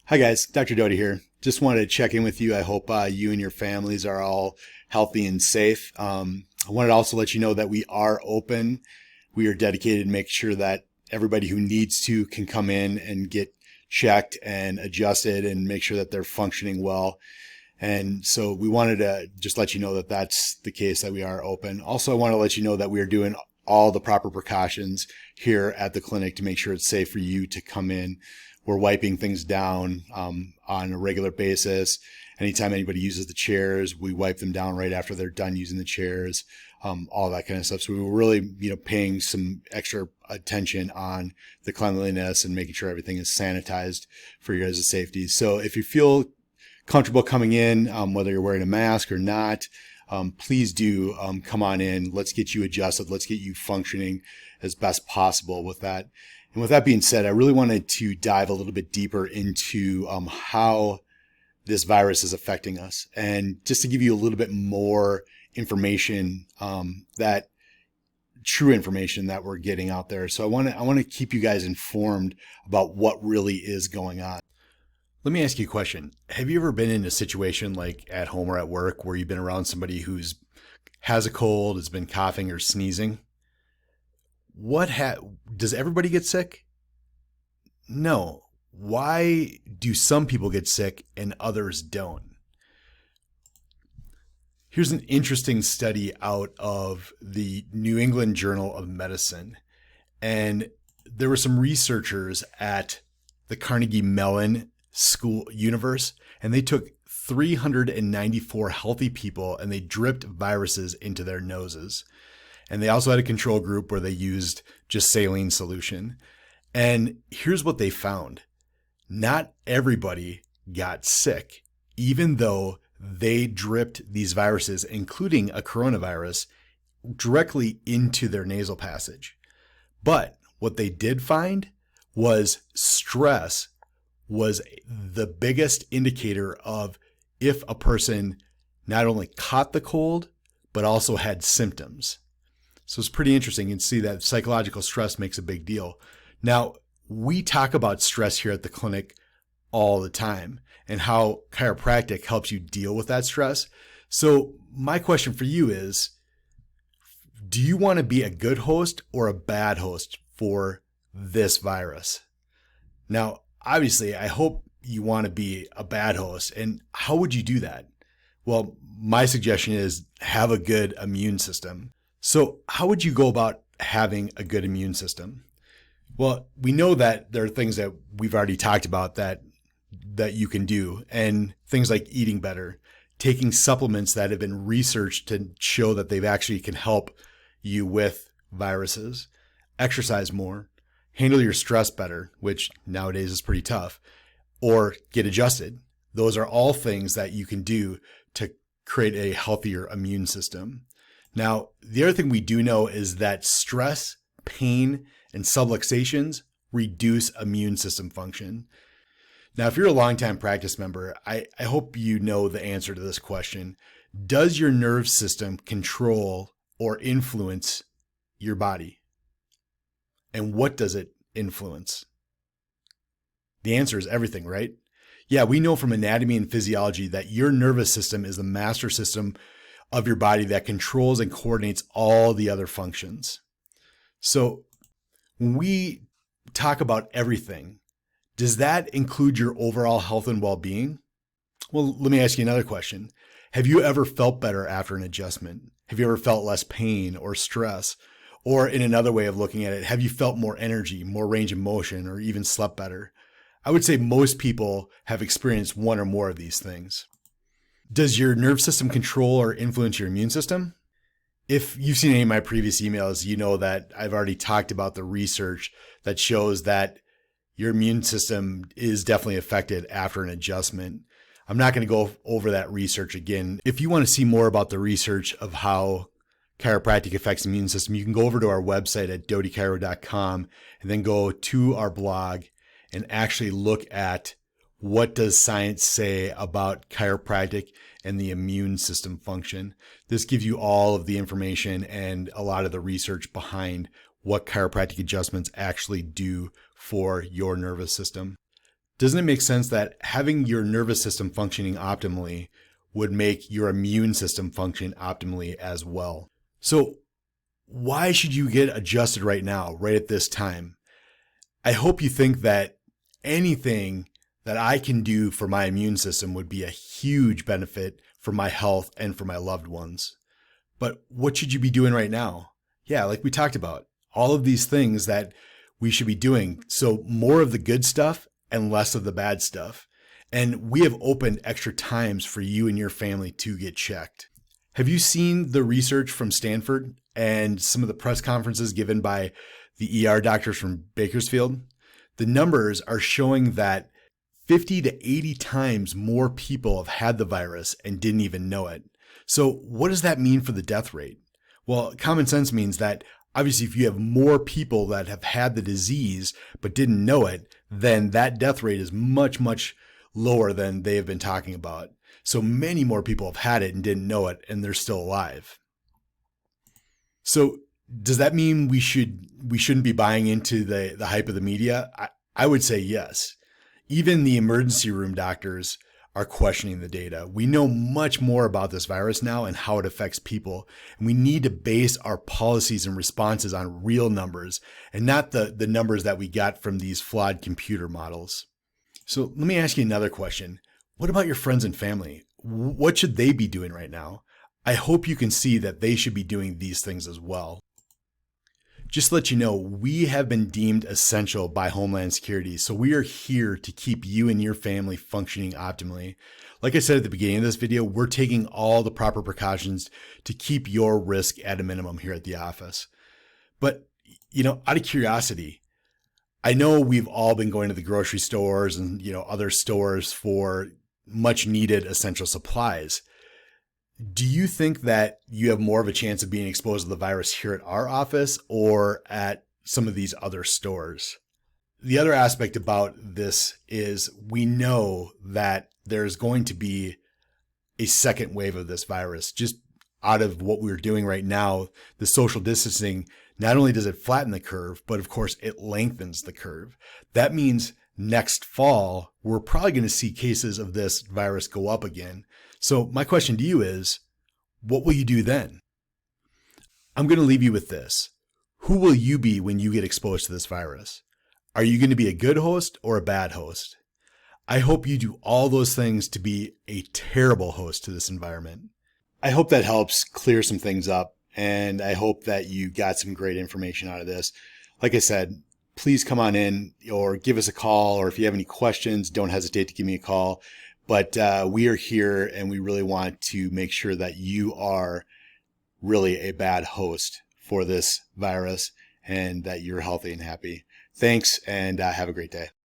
Hi guys, Dr. Doty here. Just wanted to check in with you. I hope you and your families are all healthy and safe. I wanted to also let you know that we are open. We are dedicated to make sure that everybody who needs to can come in and get checked and adjusted and make sure that they're functioning well. And so we wanted to just let you know that that's the case, that we are open. Also, I want to let you know that we are doing all the proper precautions here at the clinic to make sure it's safe for you to come in. We're wiping things down on a regular basis. Anytime anybody uses the chairs, we wipe them down right after they're done using the chairs, all that kind of stuff. So we were really, paying some extra attention on the cleanliness and making sure everything is sanitized for your guys' safety. So if you feel comfortable coming in, whether you're wearing a mask or not, please do come on in. Let's get you adjusted. Let's get you functioning as best possible with that. And with that being said, I really wanted to dive a little bit deeper into how this virus is affecting us. And just to give you a little bit more information, that true information that we're getting out there. So I want to keep you guys informed about what really is going on. Let me ask you a question. Have you ever been in a situation like at home or at work where you've been around somebody who's has a cold, has been coughing or sneezing? Does everybody get sick? No. Why do some people get sick and others don't? Here's an interesting study out of the New England Journal of Medicine. And there were some researchers at the Carnegie Mellon Universe, and they took 394 healthy people and they dripped viruses into their noses. And they also had a control group where they used just saline solution. And here's what they found. Not everybody got sick, even though they dripped these viruses, including a coronavirus, directly into their nasal passage. But what they did find was stress was the biggest indicator of if a person not only caught the cold, but also had symptoms. So it's pretty interesting. You can see that psychological stress makes a big deal. Now, we talk about stress here at the clinic all the time and how chiropractic helps you deal with that stress. So my question for you is, do you want to be a good host or a bad host for this virus? Now, obviously, I hope you want to be a bad host. And how would you do that? Well, my suggestion is have a good immune system. So how would you go about having a good immune system? Well, we know that there are things that we've already talked about that you can do, and things like eating better, taking supplements that have been researched to show that they've actually can help you with viruses, exercise more, handle your stress better, which nowadays is pretty tough, or get adjusted. Those are all things that you can do to create a healthier immune system. Now, the other thing we do know is that stress, pain, and subluxations reduce immune system function. Now, if you're a longtime practice member, I hope you know the answer to this question. Does your nerve system control or influence your body? And what does it influence? The answer is everything, right? Yeah, we know from anatomy and physiology that your nervous system is the master system of your body that controls and coordinates all the other functions. So when we talk about everything, does that include your overall health and well-being? Well, let me ask you another question. Have you ever felt better after an adjustment? Have you ever felt less pain or stress? Or in another way of looking at it, have you felt more energy, more range of motion, or even slept better? I would say most people have experienced one or more of these things. Does your nerve system control or influence your immune system? If you've seen any of my previous emails, you know that I've already talked about the research that shows that your immune system is definitely affected after an adjustment. I'm not going to go over that research again. If you want to see more about the research of how chiropractic affects the immune system, you can go over to our website at dotychiro.com and then go to our blog and actually look at what does science say about chiropractic and the immune system function. This gives you all of the information and a lot of the research behind what chiropractic adjustments actually do for your nervous system. doesn't it make sense that having your nervous system functioning optimally would make your immune system function optimally as well? So why should you get adjusted right now, right at this time? I hope you think that anything that I can do for my immune system would be a huge benefit for my health and for my loved ones. But what should you be doing right now? Yeah, like we talked about, all of these things that we should be doing. So more of the good stuff and less of the bad stuff. And we have opened extra times for you and your family to get checked. Have you seen the research from Stanford and some of the press conferences given by the ER doctors from Bakersfield? The numbers are showing that 50 to 80 times more people have had the virus and didn't even know it. So what does that mean for the death rate? Well, common sense means that obviously if you have more people that have had the disease but didn't know it, then that death rate is much, much lower than they have been talking about. So many more people have had it and didn't know it, and they're still alive. So does that mean we shouldn't be buying into the hype of the media? I would say yes. Even the emergency room doctors are questioning the data. We know much more about this virus now and how it affects people. And we need to base our policies and responses on real numbers and not the numbers that we got from these flawed computer models. So let me ask you another question. What about your friends and family? What should they be doing right now? I hope you can see that they should be doing these things as well. Just to let you know, we have been deemed essential by Homeland Security, so we are here to keep you and your family functioning optimally. Like I said at the beginning of this video, we're taking all the proper precautions to keep your risk at a minimum here at the office. But, out of curiosity, I know we've all been going to the grocery stores and, other stores for much needed essential supplies. Do you think that you have more of a chance of being exposed to the virus here at our office or at some of these other stores? The other aspect about this is we know that there's going to be a second wave of this virus. Just out of what we're doing right now, the social distancing, not only does it flatten the curve, but of course it lengthens the curve. That means next fall, we're probably going to see cases of this virus go up again. So my question to you is, what will you do then? I'm going to leave you with this. Who will you be when you get exposed to this virus? Are you going to be a good host or a bad host? I hope you do all those things to be a terrible host to this environment. I hope that helps clear some things up, and I hope that you got some great information out of this. Like I said, please come on in or give us a call, or if you have any questions, don't hesitate to give me a call. But we are here and we really want to make sure that you are really a bad host for this virus and that you're healthy and happy. Thanks, and have a great day.